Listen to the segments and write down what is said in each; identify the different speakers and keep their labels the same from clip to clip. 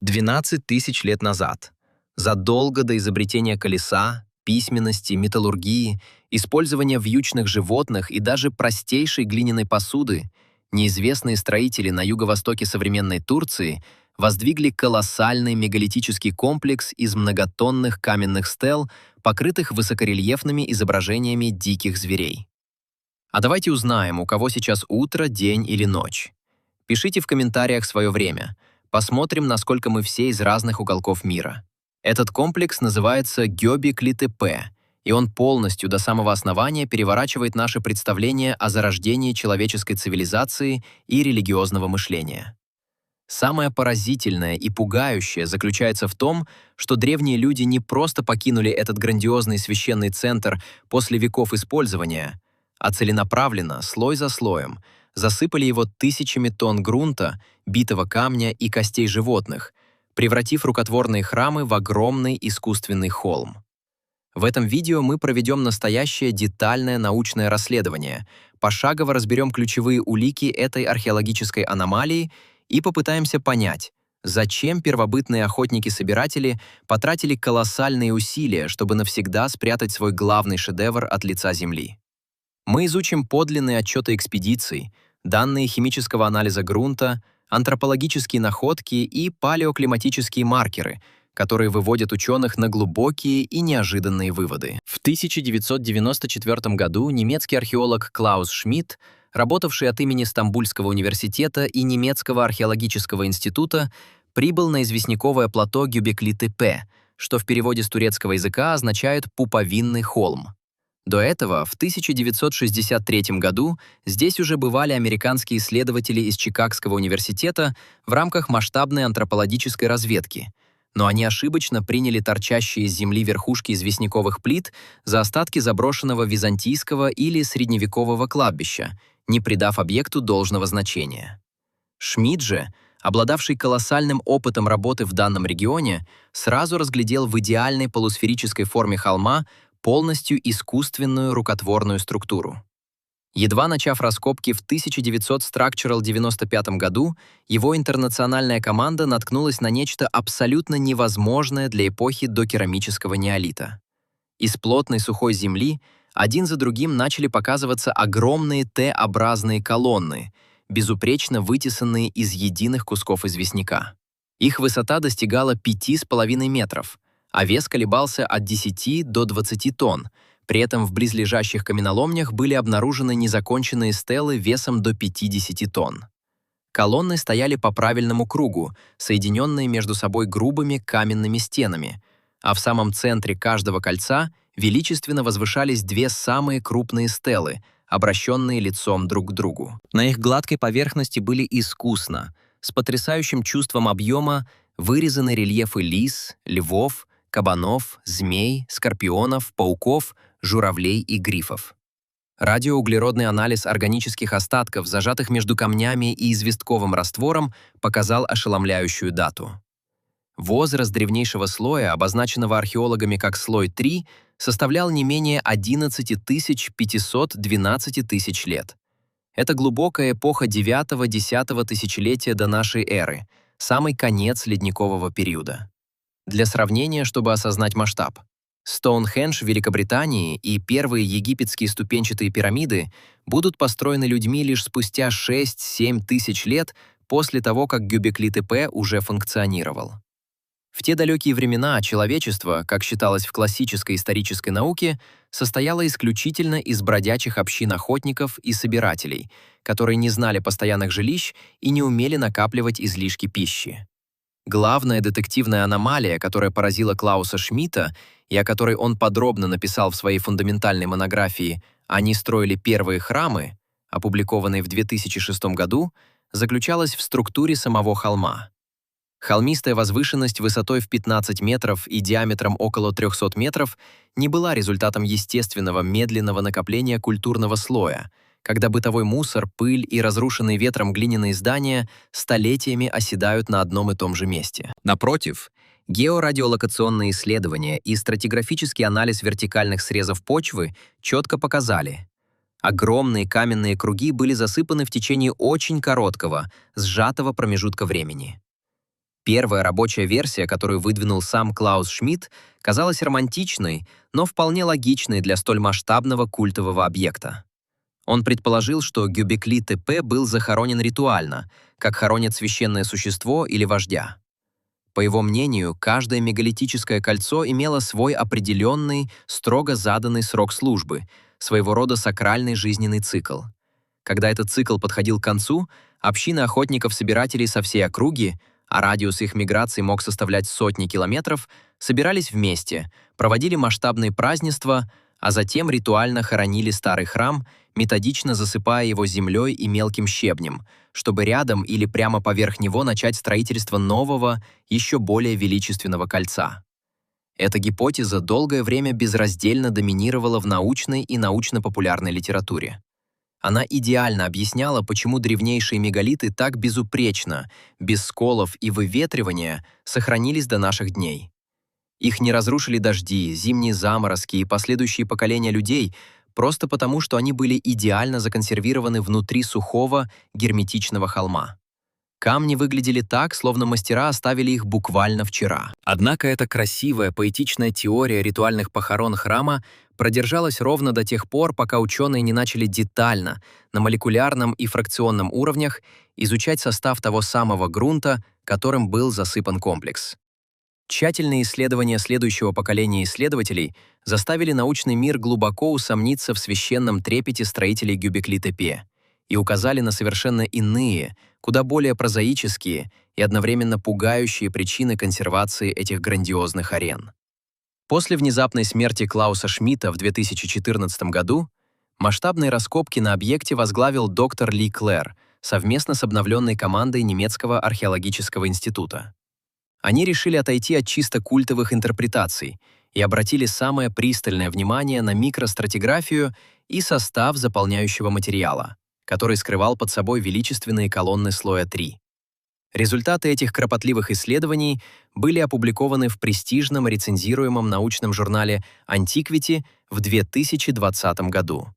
Speaker 1: 12 тысяч лет назад, задолго до изобретения колеса, письменности, металлургии, использования вьючных животных и даже простейшей глиняной посуды, неизвестные строители на юго-востоке современной Турции воздвигли колоссальный мегалитический комплекс из многотонных каменных стел, покрытых высокорельефными изображениями диких зверей. А давайте узнаем, у кого сейчас утро, день или ночь. Пишите в комментариях свое время. Посмотрим, насколько мы все из разных уголков мира. Этот комплекс называется Гёбекли-Тепе, и он полностью до самого основания переворачивает наше представление о зарождении человеческой цивилизации и религиозного мышления. Самое поразительное и пугающее заключается в том, что древние люди не просто покинули этот грандиозный священный центр после веков использования, а целенаправленно, слой за слоем, засыпали его тысячами тонн грунта, битого камня и костей животных, превратив рукотворные храмы в огромный искусственный холм. В этом видео мы проведем настоящее детальное научное расследование, пошагово разберем ключевые улики этой археологической аномалии и попытаемся понять, зачем первобытные охотники-собиратели потратили колоссальные усилия, чтобы навсегда спрятать свой главный шедевр от лица Земли. Мы изучим подлинные отчеты экспедиций, данные химического анализа грунта, антропологические находки и палеоклиматические маркеры, которые выводят ученых на глубокие и неожиданные выводы. В 1994 году немецкий археолог Клаус Шмидт, работавший от имени Стамбульского университета и немецкого археологического института, прибыл на известняковое плато Гёбекли-Тепе, что в переводе с турецкого языка означает «пуповинный холм». До этого, в 1963 году, здесь уже бывали американские исследователи из Чикагского университета в рамках масштабной антропологической разведки, но они ошибочно приняли торчащие из земли верхушки известняковых плит за остатки заброшенного византийского или средневекового кладбища, не придав объекту должного значения. Шмидт же, обладавший колоссальным опытом работы в данном регионе, сразу разглядел в идеальной полусферической форме холма полностью искусственную рукотворную структуру. Едва начав раскопки в 1995 году, его интернациональная команда наткнулась на нечто абсолютно невозможное для эпохи докерамического неолита. Из плотной сухой земли один за другим начали показываться огромные Т-образные колонны, безупречно вытесанные из единых кусков известняка. Их высота достигала 5,5 метров, а вес колебался от 10 до 20 тонн, при этом в близлежащих каменоломнях были обнаружены незаконченные стелы весом до 50 тонн. Колонны стояли по правильному кругу, соединенные между собой грубыми каменными стенами, а в самом центре каждого кольца величественно возвышались две самые крупные стелы, обращенные лицом друг к другу. На их гладкой поверхности были искусно, с потрясающим чувством объема, вырезаны рельефы лис, львов, кабанов, змей, скорпионов, пауков, журавлей и грифов. Радиоуглеродный анализ органических остатков, зажатых между камнями и известковым раствором, показал ошеломляющую дату. Возраст древнейшего слоя, обозначенного археологами как слой 3, составлял не менее 11 512 тысяч лет. Это глубокая эпоха 9-10 тысячелетия до нашей эры, самый конец ледникового периода. Для сравнения, чтобы осознать масштаб, Стоунхендж в Великобритании и первые египетские ступенчатые пирамиды будут построены людьми лишь спустя 6-7 тысяч лет после того, как Гёбекли-Тепе уже функционировал. В те далекие времена человечество, как считалось в классической исторической науке, состояло исключительно из бродячих общин охотников и собирателей, которые не знали постоянных жилищ и не умели накапливать излишки пищи. Главная детективная аномалия, которая поразила Клауса Шмидта и о которой он подробно написал в своей фундаментальной монографии «Они строили первые храмы», опубликованной в 2006 году, заключалась в структуре самого холма. Холмистая возвышенность высотой в 15 метров и диаметром около 300 метров не была результатом естественного медленного накопления культурного слоя, когда бытовой мусор, пыль и разрушенные ветром глиняные здания столетиями оседают на одном и том же месте. Напротив, георадиолокационные исследования и стратиграфический анализ вертикальных срезов почвы четко показали: огромные каменные круги были засыпаны в течение очень короткого, сжатого промежутка времени. Первая рабочая версия, которую выдвинул сам Клаус Шмидт, казалась романтичной, но вполне логичной для столь масштабного культового объекта. Он предположил, что Гюбекли Тепе был захоронен ритуально, как хоронят священное существо или вождя. По его мнению, каждое мегалитическое кольцо имело свой определенный, строго заданный срок службы, своего рода сакральный жизненный цикл. Когда этот цикл подходил к концу, общины охотников-собирателей со всей округи, а радиус их миграции мог составлять сотни километров, собирались вместе, проводили масштабные празднества, а затем ритуально хоронили старый храм, методично засыпая его землей и мелким щебнем, чтобы рядом или прямо поверх него начать строительство нового, еще более величественного кольца. Эта гипотеза долгое время безраздельно доминировала в научной и научно-популярной литературе. Она идеально объясняла, почему древнейшие мегалиты так безупречно, без сколов и выветривания, сохранились до наших дней. Их не разрушили дожди, зимние заморозки и последующие поколения людей, просто потому, что они были идеально законсервированы внутри сухого, герметичного холма. Камни выглядели так, словно мастера оставили их буквально вчера. Однако эта красивая, поэтичная теория ритуальных похорон храма продержалась ровно до тех пор, пока ученые не начали детально, на молекулярном и фракционном уровнях, изучать состав того самого грунта, которым был засыпан комплекс. Тщательные исследования следующего поколения исследователей заставили научный мир глубоко усомниться в священном трепете строителей Гюбекли-Тепе и указали на совершенно иные, куда более прозаические и одновременно пугающие причины консервации этих грандиозных арен. После внезапной смерти Клауса Шмидта в 2014 году масштабные раскопки на объекте возглавил доктор Ли Клэр совместно с обновленной командой немецкого археологического института. Они решили отойти от чисто культовых интерпретаций и обратили самое пристальное внимание на микростратиграфию и состав заполняющего материала, который скрывал под собой величественные колонны слоя 3. Результаты этих кропотливых исследований были опубликованы в престижном рецензируемом научном журнале Antiquity в 2020 году.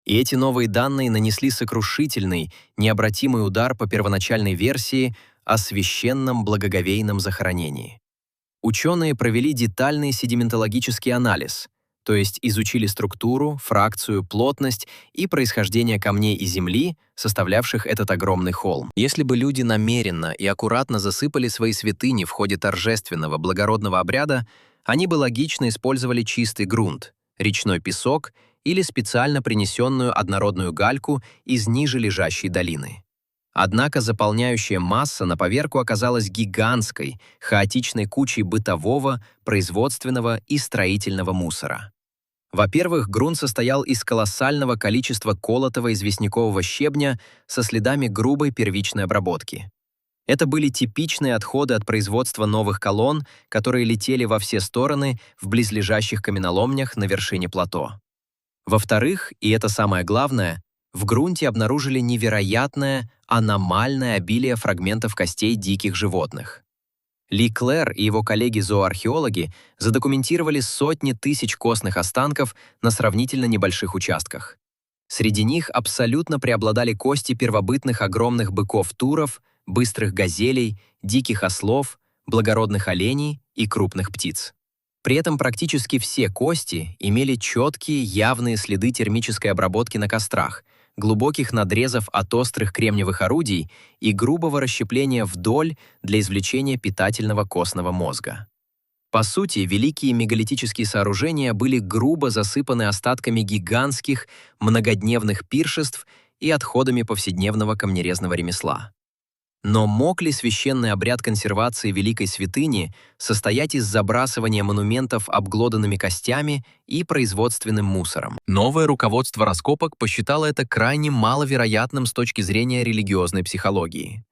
Speaker 1: И эти новые данные нанесли сокрушительный, необратимый удар по первоначальной версии о священном благоговейном захоронении. Ученые провели детальный седиментологический анализ, то есть изучили структуру, фракцию, плотность и происхождение камней и земли, составлявших этот огромный холм. Если бы люди намеренно и аккуратно засыпали свои святыни в ходе торжественного благородного обряда, они бы логично использовали чистый грунт, речной песок или специально принесенную однородную гальку из ниже лежащей долины. Однако заполняющая масса на поверку оказалась гигантской, хаотичной кучей бытового, производственного и строительного мусора. Во-первых, грунт состоял из колоссального количества колотого известнякового щебня со следами грубой первичной обработки. Это были типичные отходы от производства новых колонн, которые летели во все стороны в близлежащих каменоломнях на вершине плато. Во-вторых, и это самое главное, в грунте обнаружили невероятное, аномальное обилие фрагментов костей диких животных. Ли Клэр и его коллеги-зооархеологи задокументировали сотни тысяч костных останков на сравнительно небольших участках. Среди них абсолютно преобладали кости первобытных огромных быков-туров, быстрых газелей, диких ослов, благородных оленей и крупных птиц. При этом практически все кости имели четкие, явные следы термической обработки на кострах, глубоких надрезов от острых кремниевых орудий и грубого расщепления вдоль для извлечения питательного костного мозга. По сути, великие мегалитические сооружения были грубо засыпаны остатками гигантских многодневных пиршеств и отходами повседневного камнерезного ремесла. Но мог ли священный обряд консервации великой святыни состоять из забрасывания монументов обглоданными костями и производственным мусором? Новое руководство раскопок посчитало это крайне маловероятным с точки зрения религиозной психологии.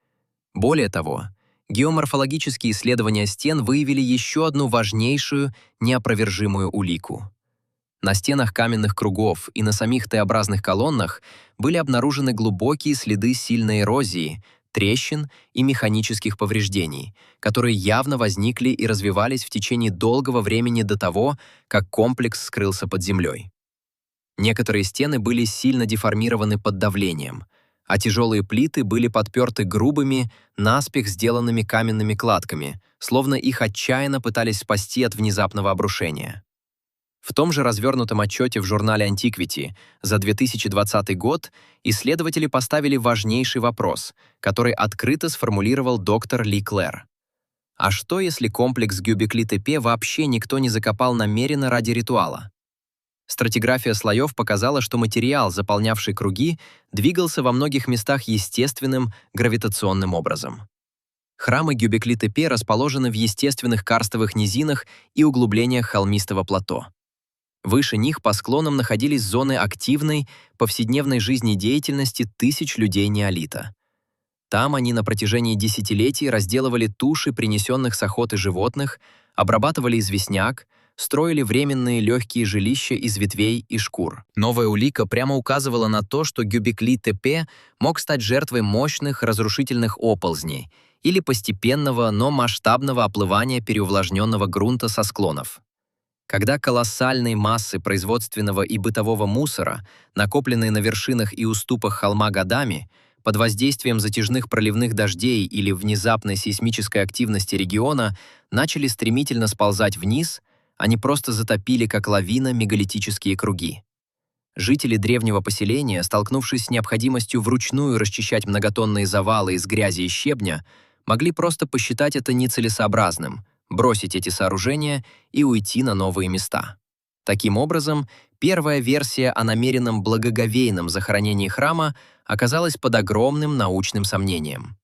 Speaker 1: Более того, геоморфологические исследования стен выявили еще одну важнейшую, неопровержимую улику. На стенах каменных кругов и на самих Т-образных колоннах были обнаружены глубокие следы сильной эрозии, трещин и механических повреждений, которые явно возникли и развивались в течение долгого времени до того, как комплекс скрылся под землей. Некоторые стены были сильно деформированы под давлением, а тяжелые плиты были подперты грубыми, наспех сделанными каменными кладками, словно их отчаянно пытались спасти от внезапного обрушения. В том же развернутом отчете в журнале Antiquity за 2020 год исследователи поставили важнейший вопрос, который открыто сформулировал доктор Ли Клэр. А что, если комплекс Гюбекли-Тепе вообще никто не закопал намеренно ради ритуала? Стратиграфия слоев показала, что материал, заполнявший круги, двигался во многих местах естественным гравитационным образом. Храмы Гюбекли-Тепе расположены в естественных карстовых низинах и углублениях холмистого плато. Выше них по склонам находились зоны активной, повседневной жизнедеятельности тысяч людей неолита. Там они на протяжении десятилетий разделывали туши принесенных с охоты животных, обрабатывали известняк, строили временные легкие жилища из ветвей и шкур. Новая улика прямо указывала на то, что Гюбекли-Тепе мог стать жертвой мощных разрушительных оползней или постепенного, но масштабного оплывания переувлажненного грунта со склонов. Когда колоссальные массы производственного и бытового мусора, накопленные на вершинах и уступах холма годами, под воздействием затяжных проливных дождей или внезапной сейсмической активности региона, начали стремительно сползать вниз, они просто затопили, как лавина, мегалитические круги. Жители древнего поселения, столкнувшись с необходимостью вручную расчищать многотонные завалы из грязи и щебня, могли просто посчитать это нецелесообразным, бросить эти сооружения и уйти на новые места. Таким образом, первая версия о намеренном благоговейном захоронении храма оказалась под огромным научным сомнением.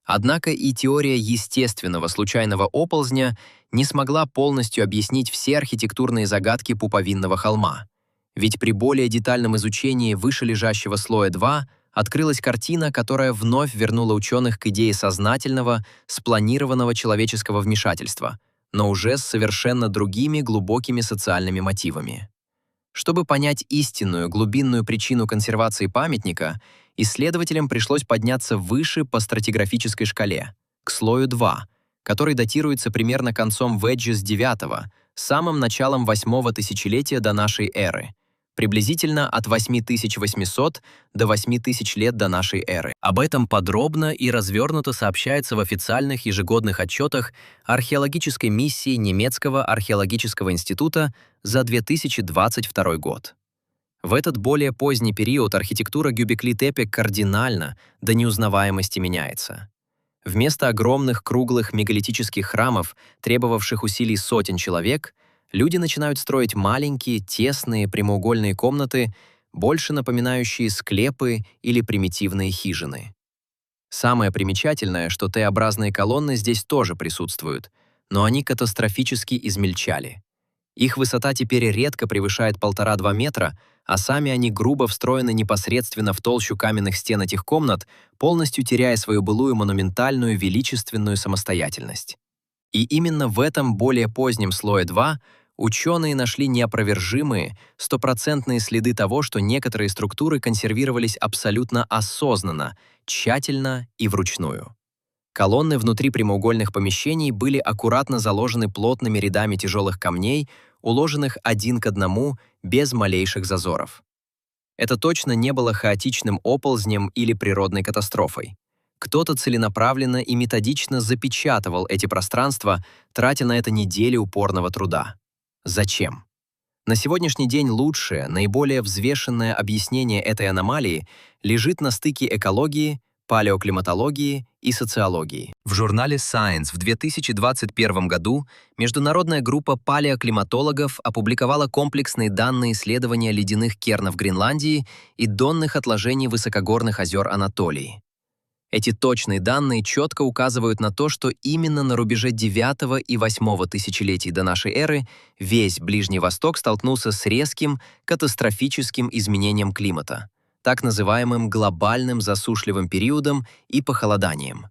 Speaker 1: Однако и теория естественного случайного оползня не смогла полностью объяснить все архитектурные загадки пуповинного холма. Ведь при более детальном изучении вышележащего слоя 2 открылась картина, которая вновь вернула ученых к идее сознательного, спланированного человеческого вмешательства, но уже с совершенно другими глубокими социальными мотивами. Чтобы понять истинную глубинную причину консервации памятника, исследователям пришлось подняться выше по стратиграфической шкале, к слою 2, который датируется примерно концом Веджис IX, самым началом 8-го тысячелетия до нашей эры, приблизительно от 8800 до 8000 лет до нашей эры. Об этом подробно и развернуто сообщается в официальных ежегодных отчетах археологической миссии Немецкого археологического института за 2022 год. В этот более поздний период архитектура Гюбекли-Тепе кардинально до неузнаваемости меняется. Вместо огромных круглых мегалитических храмов, требовавших усилий сотен человек, люди начинают строить маленькие, тесные прямоугольные комнаты, больше напоминающие склепы или примитивные хижины. Самое примечательное, что Т-образные колонны здесь тоже присутствуют, но они катастрофически измельчали. Их высота теперь редко превышает 1,5–2 метра, а сами они грубо встроены непосредственно в толщу каменных стен этих комнат, полностью теряя свою былую монументальную величественную самостоятельность. И именно в этом более позднем слое 2 ученые нашли неопровержимые, стопроцентные следы того, что некоторые структуры консервировались абсолютно осознанно, тщательно и вручную. Колонны внутри прямоугольных помещений были аккуратно заложены плотными рядами тяжелых камней, уложенных один к одному, без малейших зазоров. Это точно не было хаотичным оползнем или природной катастрофой. Кто-то целенаправленно и методично запечатывал эти пространства, тратя на это недели упорного труда. Зачем? На сегодняшний день лучшее, наиболее взвешенное объяснение этой аномалии лежит на стыке экологии, палеоклиматологии и социологии. В журнале Science в 2021 году международная группа палеоклиматологов опубликовала комплексные данные исследования ледяных кернов Гренландии и донных отложений высокогорных озер Анатолии. Эти точные данные четко указывают на то, что именно на рубеже 9 и 8 тысячелетий до нашей эры весь Ближний Восток столкнулся с резким, катастрофическим изменением климата, так называемым глобальным засушливым периодом и похолоданием.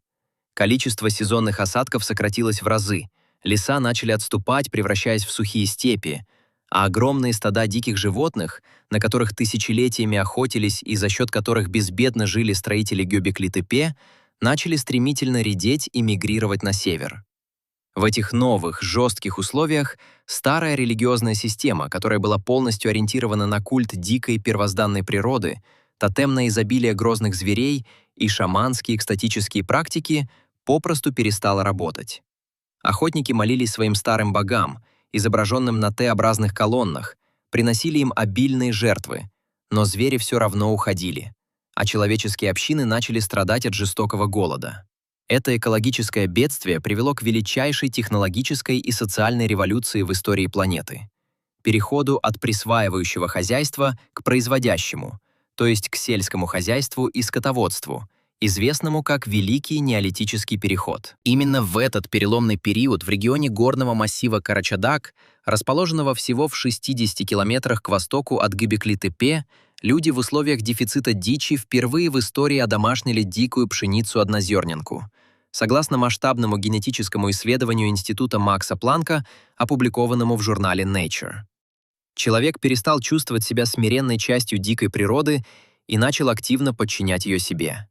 Speaker 1: Количество сезонных осадков сократилось в разы, леса начали отступать, превращаясь в сухие степи, а огромные стада диких животных, на которых тысячелетиями охотились и за счет которых безбедно жили строители Гёбекли-Тепе, начали стремительно редеть и мигрировать на север. В этих новых, жестких условиях старая религиозная система, которая была полностью ориентирована на культ дикой первозданной природы, тотемное изобилие грозных зверей и шаманские экстатические практики попросту перестало работать. Охотники молились своим старым богам, изображенным на Т-образных колоннах, приносили им обильные жертвы, но звери все равно уходили, а человеческие общины начали страдать от жестокого голода. Это экологическое бедствие привело к величайшей технологической и социальной революции в истории планеты. Переходу от присваивающего хозяйства к производящему, то есть к сельскому хозяйству и скотоводству, известному как Великий неолитический переход. Именно в этот переломный период в регионе горного массива Карачадак, расположенного всего в 60 километрах к востоку от Гөбекли-Тепе, люди в условиях дефицита дичи впервые в истории одомашнили дикую пшеницу-однозерненку. Согласно масштабному генетическому исследованию Института Макса Планка, опубликованному в журнале Nature. Человек перестал чувствовать себя смиренной частью дикой природы и начал активно подчинять ее себе.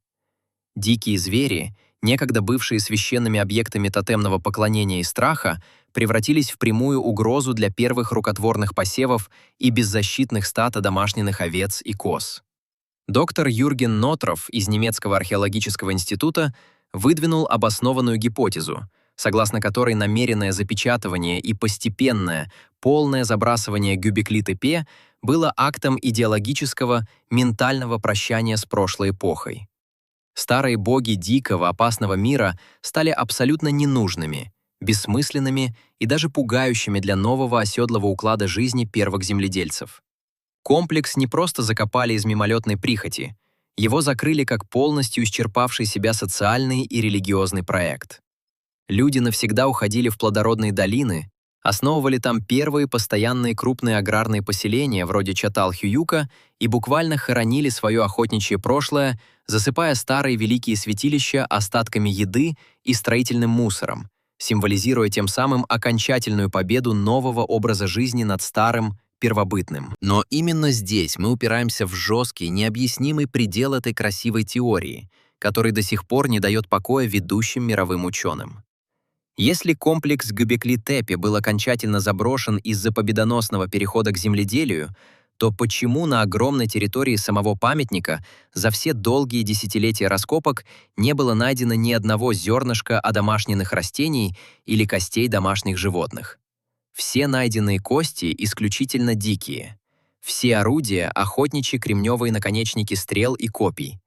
Speaker 1: Дикие звери, некогда бывшие священными объектами тотемного поклонения и страха, превратились в прямую угрозу для первых рукотворных посевов и беззащитных стад одомашненных овец и коз. Доктор Юрген Нотров из немецкого археологического института выдвинул обоснованную гипотезу, согласно которой намеренное запечатывание и постепенное, полное забрасывание Гөбекли-Тепе было актом идеологического, ментального прощания с прошлой эпохой. Старые боги дикого, опасного мира стали абсолютно ненужными, бессмысленными и даже пугающими для нового оседлого уклада жизни первых земледельцев. Комплекс не просто закопали из мимолетной прихоти, его закрыли как полностью исчерпавший себя социальный и религиозный проект. Люди навсегда уходили в плодородные долины, основывали там первые постоянные крупные аграрные поселения вроде Чатал-Хююка и буквально хоронили свое охотничье прошлое, засыпая старые великие святилища остатками еды и строительным мусором, символизируя тем самым окончательную победу нового образа жизни над старым, первобытным. Но именно здесь мы упираемся в жесткий, необъяснимый предел этой красивой теории, который до сих пор не дает покоя ведущим мировым ученым. Если комплекс Гөбекли-Тепе был окончательно заброшен из-за победоносного перехода к земледелию, то почему на огромной территории самого памятника за все долгие десятилетия раскопок не было найдено ни одного зернышка одомашненных растений или костей домашних животных? Все найденные кости исключительно дикие. Все орудия — охотничьи кремневые наконечники стрел и копий.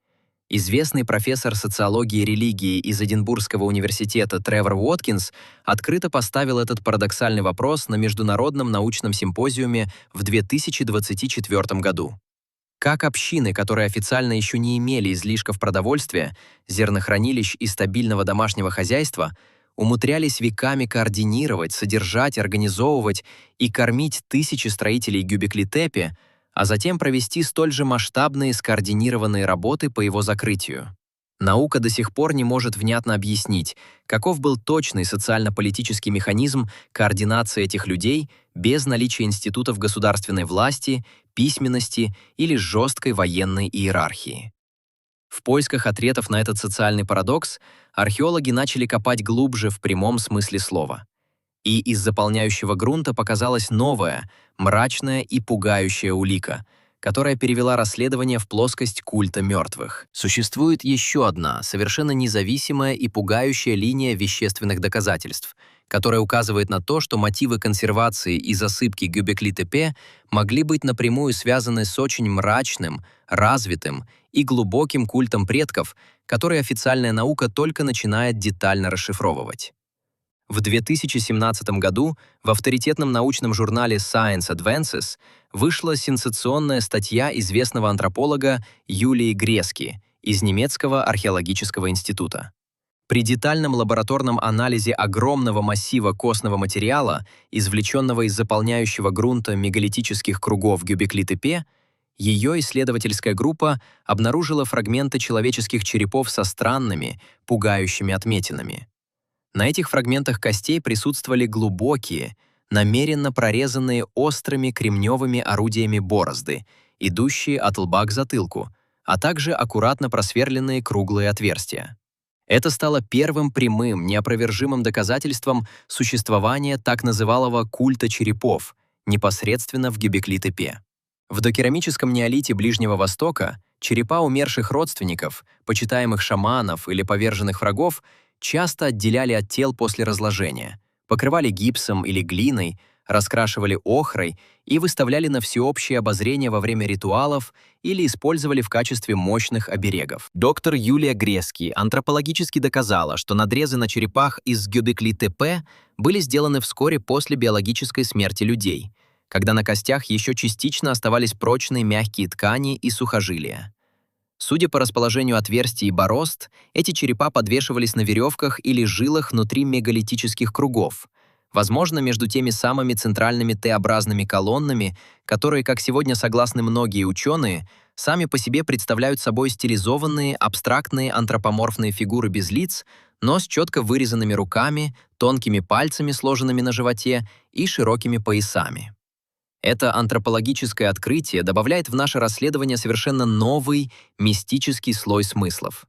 Speaker 1: Известный профессор социологии и религии из Эдинбургского университета Тревор Уоткинс открыто поставил этот парадоксальный вопрос на Международном научном симпозиуме в 2024 году. Как общины, которые официально еще не имели излишков продовольствия, зернохранилищ и стабильного домашнего хозяйства, умудрялись веками координировать, содержать, организовывать и кормить тысячи строителей Гөбекли-Тепе, а затем провести столь же масштабные скоординированные работы по его закрытию. Наука до сих пор не может внятно объяснить, каков был точный социально-политический механизм координации этих людей без наличия институтов государственной власти, письменности или жесткой военной иерархии. В поисках ответов на этот социальный парадокс археологи начали копать глубже в прямом смысле слова. И из заполняющего грунта показалась новая, мрачная и пугающая улика, которая перевела расследование в плоскость культа мертвых. Существует еще одна, совершенно независимая и пугающая линия вещественных доказательств, которая указывает на то, что мотивы консервации и засыпки Гөбекли-Тепе могли быть напрямую связаны с очень мрачным, развитым и глубоким культом предков, который официальная наука только начинает детально расшифровывать. В 2017 году в авторитетном научном журнале Science Advances вышла сенсационная статья известного антрополога Юлии Грески из немецкого археологического института. При детальном лабораторном анализе огромного массива костного материала, извлеченного из заполняющего грунта мегалитических кругов Гөбекли-Тепе, ее исследовательская группа обнаружила фрагменты человеческих черепов со странными, пугающими отметинами. На этих фрагментах костей присутствовали глубокие, намеренно прорезанные острыми кремневыми орудиями борозды, идущие от лба к затылку, а также аккуратно просверленные круглые отверстия. Это стало первым прямым, неопровержимым доказательством существования так называемого культа черепов непосредственно в Гөбекли-Тепе. В докерамическом неолите Ближнего Востока Черепа умерших родственников, почитаемых шаманов или поверженных врагов, часто отделяли от тел после разложения, покрывали гипсом или глиной, раскрашивали охрой и выставляли на всеобщее обозрение во время ритуалов или использовали в качестве мощных оберегов. Доктор Юлия Грески антропологически доказала, что надрезы на черепах из Гёбекли-Тепе были сделаны вскоре после биологической смерти людей, когда на костях еще частично оставались прочные мягкие ткани и сухожилия. Судя по расположению отверстий и борозд, эти черепа подвешивались на веревках или жилах внутри мегалитических кругов, возможно, между теми самыми центральными Т-образными колоннами, которые, как сегодня согласны многие ученые, сами по себе представляют собой стилизованные, абстрактные антропоморфные фигуры без лиц, но с четко вырезанными руками, тонкими пальцами, сложенными на животе, и широкими поясами. Это антропологическое открытие добавляет в наше расследование совершенно новый, мистический слой смыслов.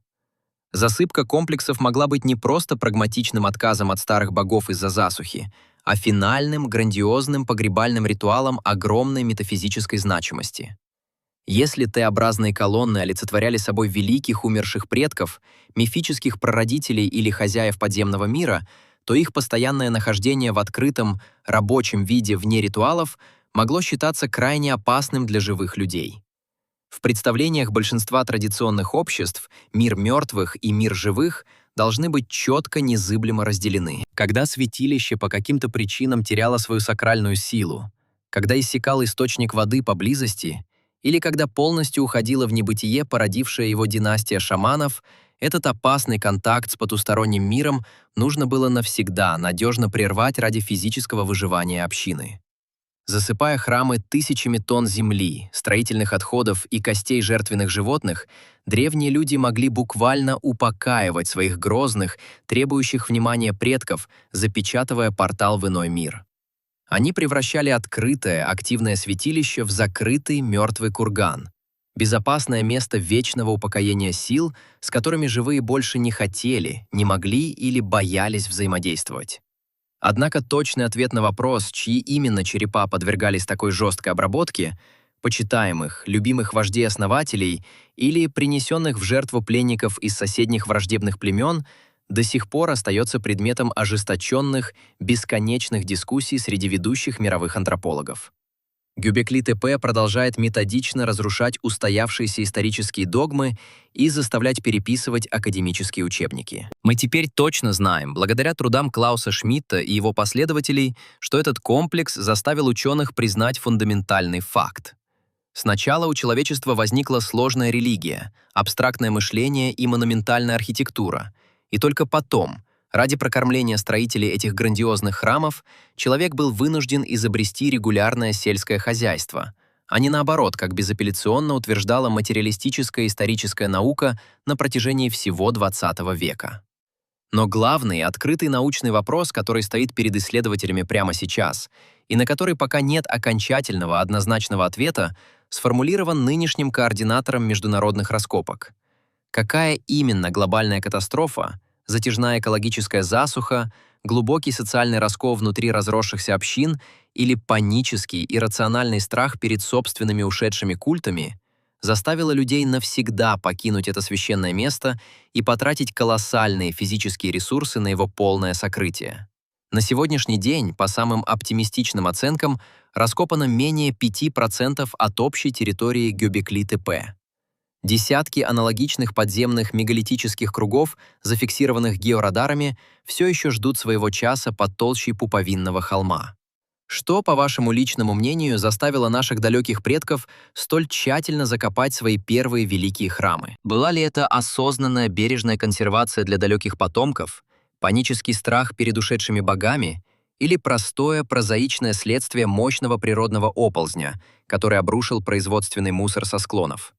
Speaker 1: Засыпка комплексов могла быть не просто прагматичным отказом от старых богов из-за засухи, а финальным, грандиозным погребальным ритуалом огромной метафизической значимости. Если Т-образные колонны олицетворяли собой великих умерших предков, мифических прародителей или хозяев подземного мира, то их постоянное нахождение в открытом, рабочем виде вне ритуалов могло считаться крайне опасным для живых людей. В представлениях большинства традиционных обществ мир мертвых и мир живых должны быть четко, незыблемо разделены. Когда святилище по каким-то причинам теряло свою сакральную силу, когда иссякал источник воды поблизости, или когда полностью уходила в небытие породившая его династия шаманов, этот опасный контакт с потусторонним миром нужно было навсегда надежно прервать ради физического выживания общины. Засыпая храмы тысячами тонн земли, строительных отходов и костей жертвенных животных, древние люди могли буквально упокаивать своих грозных, требующих внимания предков, запечатывая портал в иной мир. Они превращали открытое, активное святилище в закрытый мертвый курган, безопасное место вечного упокоения сил, с которыми живые больше не хотели, не могли или боялись взаимодействовать. Однако точный ответ на вопрос, чьи именно черепа подвергались такой жесткой обработке, почитаемых, любимых вождей-основателей или принесенных в жертву пленников из соседних враждебных племен, до сих пор остается предметом ожесточенных, бесконечных дискуссий среди ведущих мировых антропологов. Гёбекли-Тепе продолжает методично разрушать устоявшиеся исторические догмы и заставлять переписывать академические учебники. Мы теперь точно знаем, благодаря трудам Клауса Шмидта и его последователей, что этот комплекс заставил ученых признать фундаментальный факт. Сначала у человечества возникла сложная религия, абстрактное мышление и монументальная архитектура, и только потом, ради прокормления строителей этих грандиозных храмов, человек был вынужден изобрести регулярное сельское хозяйство, а не наоборот, как безапелляционно утверждала материалистическая историческая наука на протяжении всего XX века. Но главный, открытый научный вопрос, который стоит перед исследователями прямо сейчас, и на который пока нет окончательного однозначного ответа, сформулирован нынешним координатором международных раскопок. Какая именно глобальная катастрофа, затяжная экологическая засуха, глубокий социальный раскол внутри разросшихся общин или панический, иррациональный страх перед собственными ушедшими культами заставило людей навсегда покинуть это священное место и потратить колоссальные физические ресурсы на его полное сокрытие. На сегодняшний день, по самым оптимистичным оценкам, раскопано менее 5% от общей территории Гёбекли-Тепе. Десятки аналогичных подземных мегалитических кругов, зафиксированных георадарами, все еще ждут своего часа под толщей пуповинного холма. Что, по вашему личному мнению, заставило наших далеких предков столь тщательно закопать свои первые великие храмы? Была ли это осознанная бережная консервация для далеких потомков, панический страх перед ушедшими богами или простое прозаичное следствие мощного природного оползня, который обрушил производственный мусор со склонов?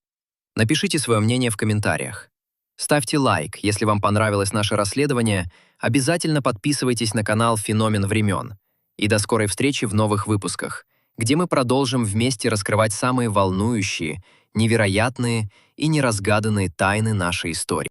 Speaker 1: Напишите свое мнение в комментариях. Ставьте лайк, если вам понравилось наше расследование, обязательно подписывайтесь на канал «Феномен времен». И до скорой встречи в новых выпусках, где мы продолжим вместе раскрывать самые волнующие, невероятные и неразгаданные тайны нашей истории.